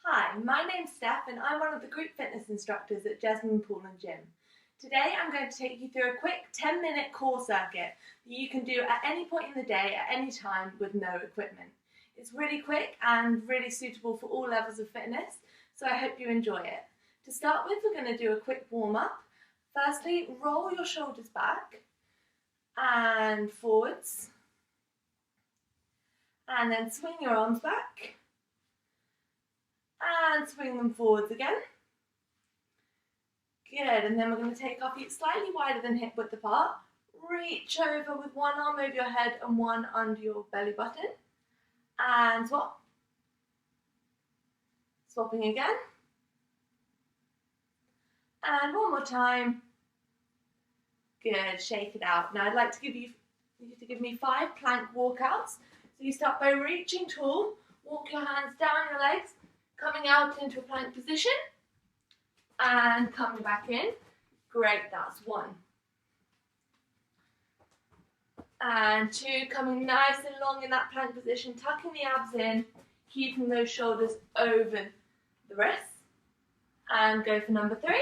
Hi, my name's Steph and I'm one of the group fitness instructors at Jasmine Pool and Gym. Today I'm going to take you through a quick 10-minute core circuit that you can do at any point in the day at any time with no equipment. It's really quick and really suitable for all levels of fitness, so I hope you enjoy it. To start with, we're going to do a quick warm-up. Firstly, roll your shoulders back and forwards, and then swing your arms back and swing them forwards again. Good, and then we're going to take our feet slightly wider than hip width apart. Reach over with one arm over your head and one under your belly button. And swap. Swapping again. And one more time. Good, shake it out. Now I'd like to give you to give me 5 plank walkouts. So you start by reaching tall, walk your hands down your legs, coming out into a plank position, and coming back in. Great, that's 1. And 2, coming nice and long in that plank position, tucking the abs in, keeping those shoulders over the wrists. And go for number 3.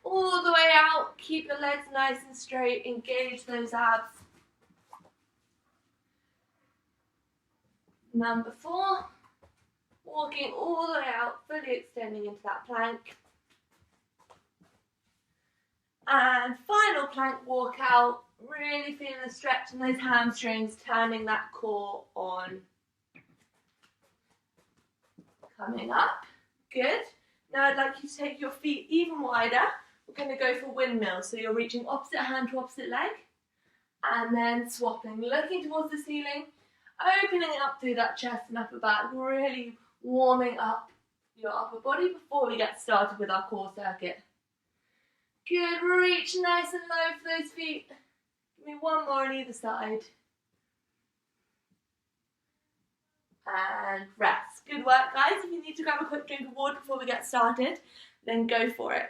All the way out, keep the legs nice and straight, engage those abs. Number 4, walking all the way out, fully extending into that plank. And final plank walk out, really feeling the stretch in those hamstrings, turning that core on. Coming up, good. Now I'd like you to take your feet even wider. We're going to go for windmills, so you're reaching opposite hand to opposite leg, and then swapping, looking towards the ceiling, opening up through that chest and upper back, really warming up your upper body before we get started with our core circuit. Good, reach nice and low for those feet. Give me one more on either side. And rest. Good work, guys. If you need to grab a quick drink of water before we get started, then go for it.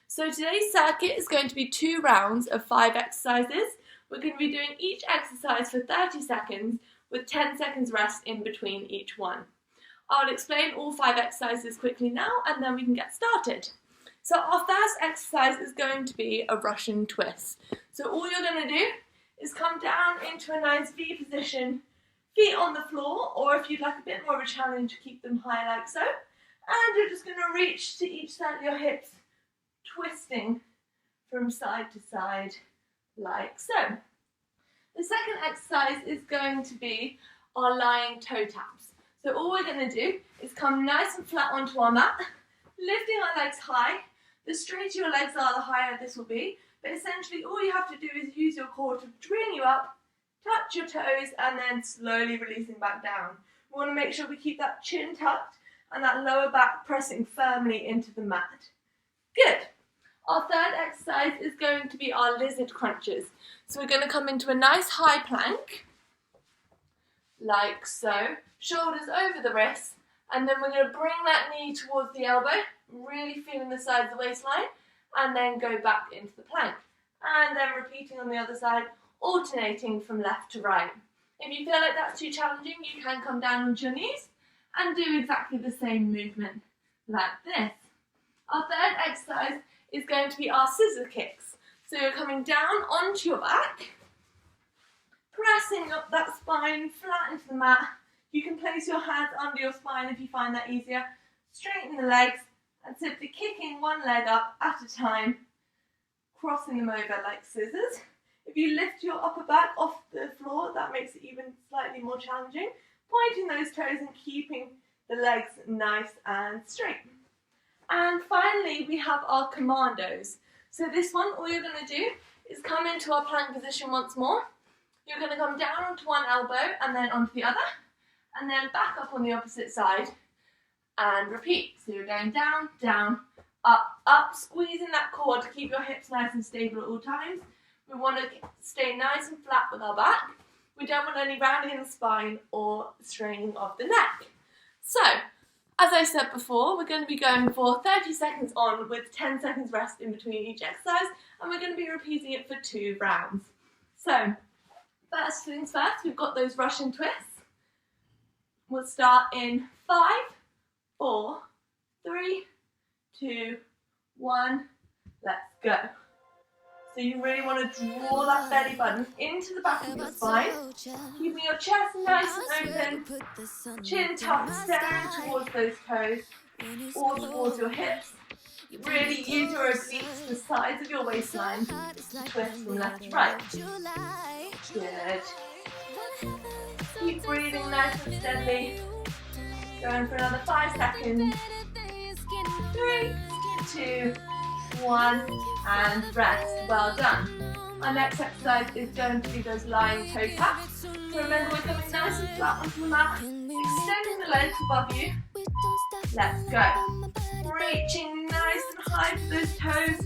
So today's circuit is going to be 2 rounds of 5 exercises. We're going to be doing each exercise for 30 seconds with 10 seconds rest in between each one. I'll explain all 5 exercises quickly now and then we can get started. So our first exercise is going to be a Russian twist. So all you're going to do is come down into a nice V position, feet on the floor, or if you'd like a bit more of a challenge, keep them high like so. And you're just going to reach to each side of your hips, twisting from side to side like so. The second exercise is going to be our lying toe taps. So all we're going to do is come nice and flat onto our mat, lifting our legs high. The straighter your legs are, the higher this will be. But essentially all you have to do is use your core to bring you up, touch your toes, and then slowly releasing back down. We want to make sure we keep that chin tucked and that lower back pressing firmly into the mat. Good. Our third exercise is going to be our lizard crunches. So we're going to come into a nice high plank, like so, shoulders over the wrists, and then we're going to bring that knee towards the elbow, really feeling the side of the waistline, and then go back into the plank. And then repeating on the other side, alternating from left to right. If you feel like that's too challenging, you can come down onto your knees and do exactly the same movement, like this. Our third exercise is going to be our scissor kicks. So you're coming down onto your back, pressing up that spine flat into the mat. You can place your hands under your spine if you find that easier. Straighten the legs and simply kicking one leg up at a time, crossing them over like scissors. If you lift your upper back off the floor, that makes it even slightly more challenging. Pointing those toes and keeping the legs nice and straight. And finally, we have our commandos. So this one, all you're going to do is come into our plank position once more. You're going to come down onto one elbow and then onto the other, and then back up on the opposite side and repeat. So you're going down, down, up, up, squeezing that core to keep your hips nice and stable at all times. We want to stay nice and flat with our back. We don't want any rounding in the spine or straining of the neck. So, as I said before, we're going to be going for 30 seconds on with 10 seconds rest in between each exercise, and we're going to be repeating it for 2 rounds. So, first things first, we've got those Russian twists. We'll start in 5, 4, 3, 2, 1, let's go. So you really want to draw that belly button into the back of your spine, keeping your chest nice and open, chin tucked, staring towards those toes, or towards your hips. Really use your obliques, the sides of your waistline, to twist from left to right. Good. Keep breathing nice and steadily. Going for another 5 seconds. 3, 2, 1, and rest. Well done. Our next exercise is going to be those lying toe taps. So remember, we're coming nice and flat onto the mat, extending the legs above you. Let's go. Reaching nice and high for those toes.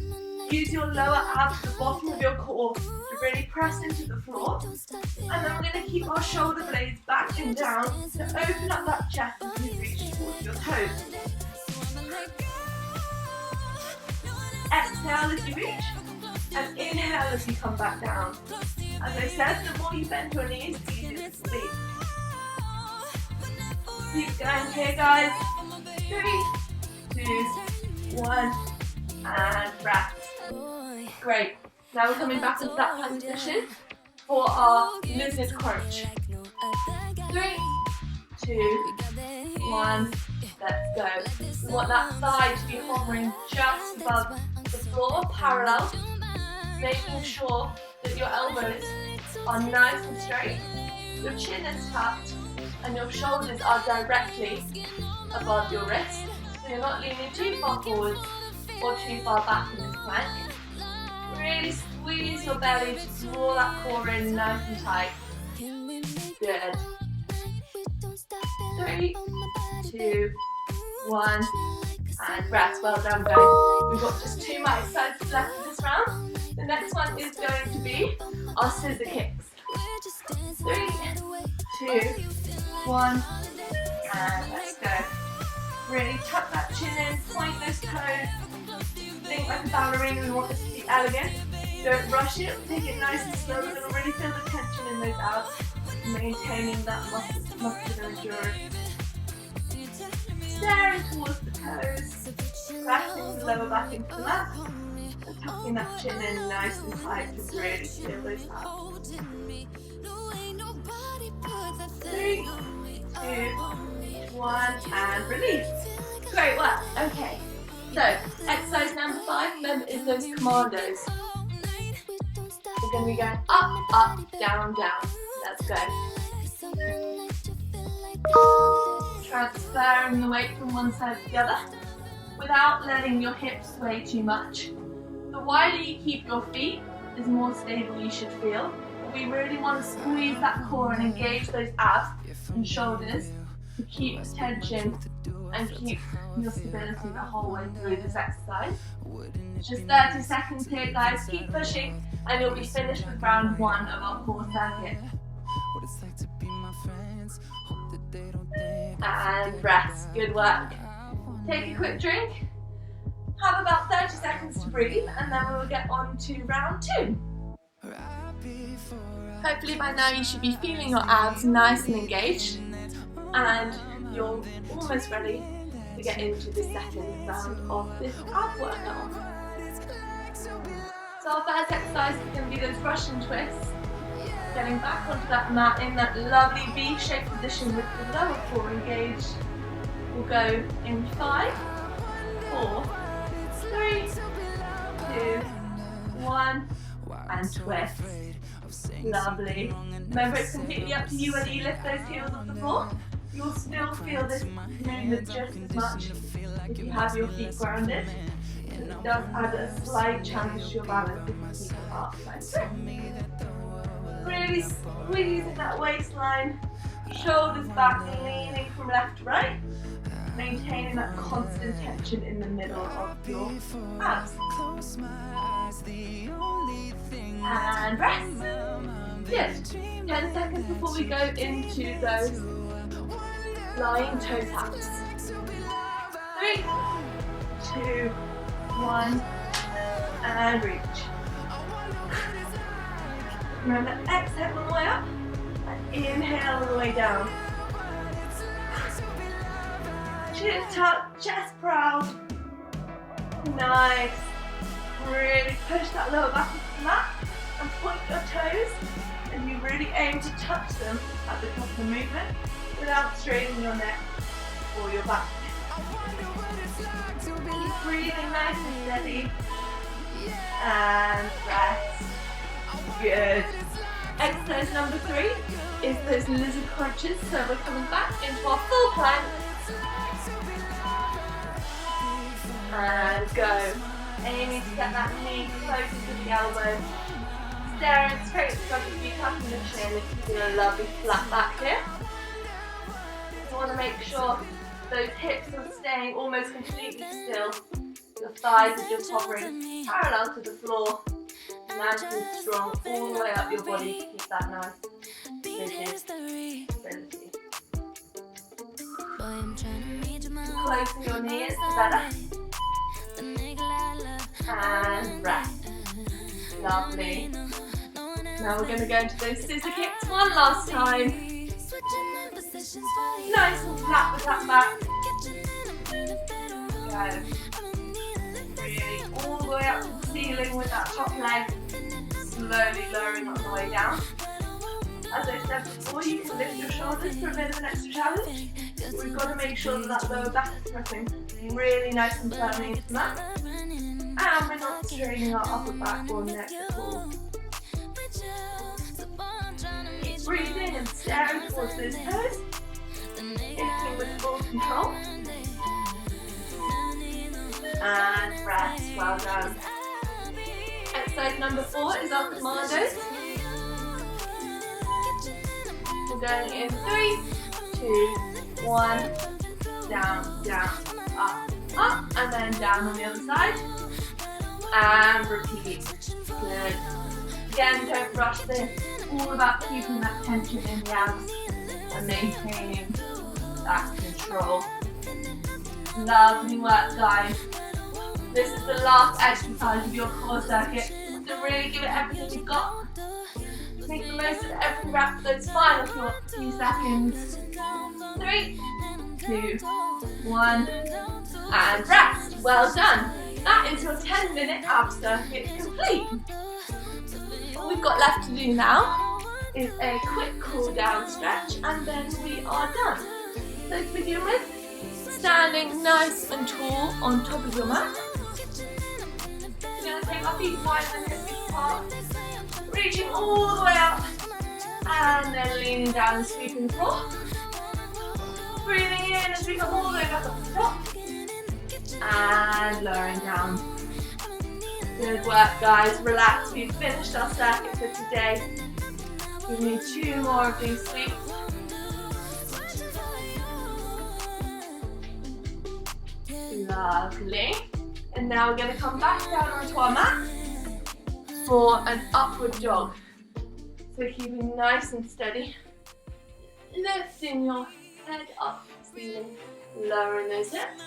Use your lower abs, the bottom of your core, to really press into the floor. And then we're going to keep our shoulder blades back and down to open up that chest as you reach towards your toes. Exhale as you reach, and inhale as you come back down. As I said, the more you bend your knees, the easier to sleep. Keep going here, guys. 3, 2, 1, and rest. Great. Now we're coming back into that plank position for our lizard crunch. 3, 2, 1, let's go. We want that thigh to be hovering just above the floor, parallel, making sure that your elbows are nice and straight, your chin is tucked, and your shoulders are directly above your wrist. So you're not leaning too far forwards or too far back in this plank. Really squeeze your belly to draw that core in nice and tight. Good. 3, 2, 1, and rest. Well done, guys. We've got just 2 more exercises left for this round. The next one is going to be our scissor kicks. 3, 2, 1, and let's go. Really tuck that chin in, point those toes. Think like a ballerina. We want this to be elegant. Don't rush it. Take it nice and slow. We're going to really feel the tension in those abs, maintaining that muscular endurance. Staring towards the toes, pressing the lower back into the mat, and tucking that chin in nice and tight to really feel those abs. 3, 2, 1, and release. Great work. Okay. So, exercise number 5, remember, is those commandos. We're going to be going up, up, down, down. Let's go. Transferring the weight from one side to the other without letting your hips sway too much. The wider you keep your feet, the more stable you should feel. But we really want to squeeze that core and engage those abs and shoulders to keep tension and keep your stability the whole way through this exercise. Just 30 seconds here, guys. Keep pushing and you'll be finished with round 1 of our core circuit. And rest. Good work. Take a quick drink. Have about 30 seconds to breathe, and then we'll get on to round 2. Hopefully by now you should be feeling your abs nice and engaged, and you're almost ready to get into the second round of this ab workout. So our first exercise is going to be those Russian twists. Getting back onto that mat in that lovely V-shaped position with the lower core engaged. We'll go in 5, 4, 3, 2, 1, and twist. Lovely. Remember, it's completely up to you whether you lift those heels off the floor. You'll still feel this movement just as much if you have your feet grounded. It does add a slight challenge to your balance if you keep it up like so. Really squeezing that waistline, shoulders back, leaning from left to right, maintaining that constant tension in the middle of your abs. And rest. Good. 10 seconds before we go into those lying toe taps. 3, 2, 1, and reach. Remember, exhale all the way up, and inhale all the way down. Chin tuck, chest proud. Nice. Really push that lower back into the mat and point your toes, and you really aim to touch them at the top of the movement without straining your neck or your back. Keep breathing nice and steady. And rest. Good. Exercise number 3 is those lizard crunches. So we're coming back into our full plank. And go. Aiming to get that knee closer to the elbow. Staring straight in front of you, tucking the chin, keeping a lovely flat back here. You want to make sure those hips are staying almost completely still. Your thighs are just hovering parallel to the floor. Nice and strong all the way up your body to keep that nice rigid stability. The closer your knee is, the better. And rest. Lovely. Now we're going to go into those scissor kicks one last time. Nice and flat with that back. Go. Really all the way up to the ceiling with that top leg. Slowly lowering on the way down. As I said before, you can lift your shoulders for a bit of an extra challenge. We've got to make sure that that lower back is pressing really nice and firmly into the mat. And we're not straining our upper back or neck at all. Keep breathing and staring towards those toes. Lifting with full control. And rest, well done. Exercise number 4 is our commandos. We're going in 3, 2, 1, down, down, up, up, and then down on the other side. And repeat. Good. Again, don't rush this. All about keeping that tension in the abs and maintaining that control. Lovely work, guys. This is the last exercise of your core circuit, so really give it everything you've got. Make the most of every rep for those final few seconds. 3, 2, 1, and rest. Well done. That is your 10-minute ab circuit complete. All we've got left to do now is a quick cool down stretch, and then we are done. So to begin with, standing nice and tall on top of your mat. We're going to take our feet wide and hips apart, reaching all the way up, and then leaning down and sweeping the floor. Breathing in as we come all the way back up to the top, and lowering down. Good work, guys. Relax. We've finished our circuit for today. We need 2 more of these sweeps. Lovely. And now we're going to come back down onto our mat for an upward dog. So keeping nice and steady. Lifting your head up to the ceiling. Lowering those hips.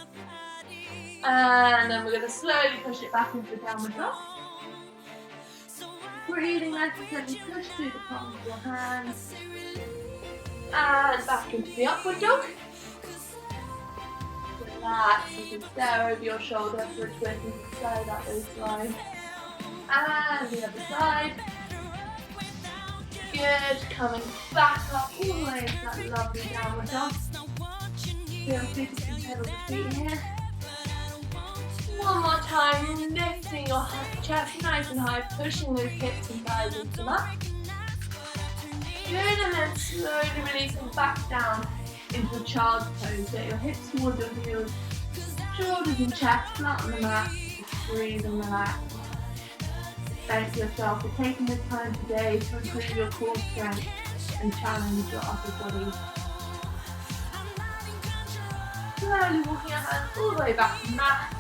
And then we're going to slowly push it back into the downward dog. Breathing nice and steady, push through the palms of your hands. And back into the upward dog. Relax, you can stare over your shoulder for a twist and slide out those lines. And the other side. Good, coming back up all the way into that lovely downward dog. Feel free to pedal the feet here. One more time, lifting your chest nice and high, pushing those hips and thighs into the mat. Good, and then slowly releasing back down into a child's pose. Get your hips towards your heels, shoulders and chest flat on the mat. Breathe and relax. Thank yourself for taking this time today to improve your core strength and challenge your upper body. Slowly walking your hands all the way back to the mat.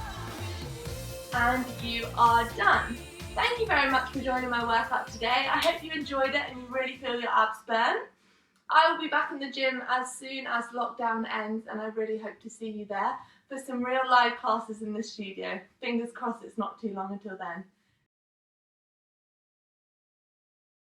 And you are done. Thank you very much for joining my workout today. I hope you enjoyed it and you really feel your abs burn. I will be back in the gym as soon as lockdown ends, and I really hope to see you there for some real live classes in the studio. Fingers crossed it's not too long until then.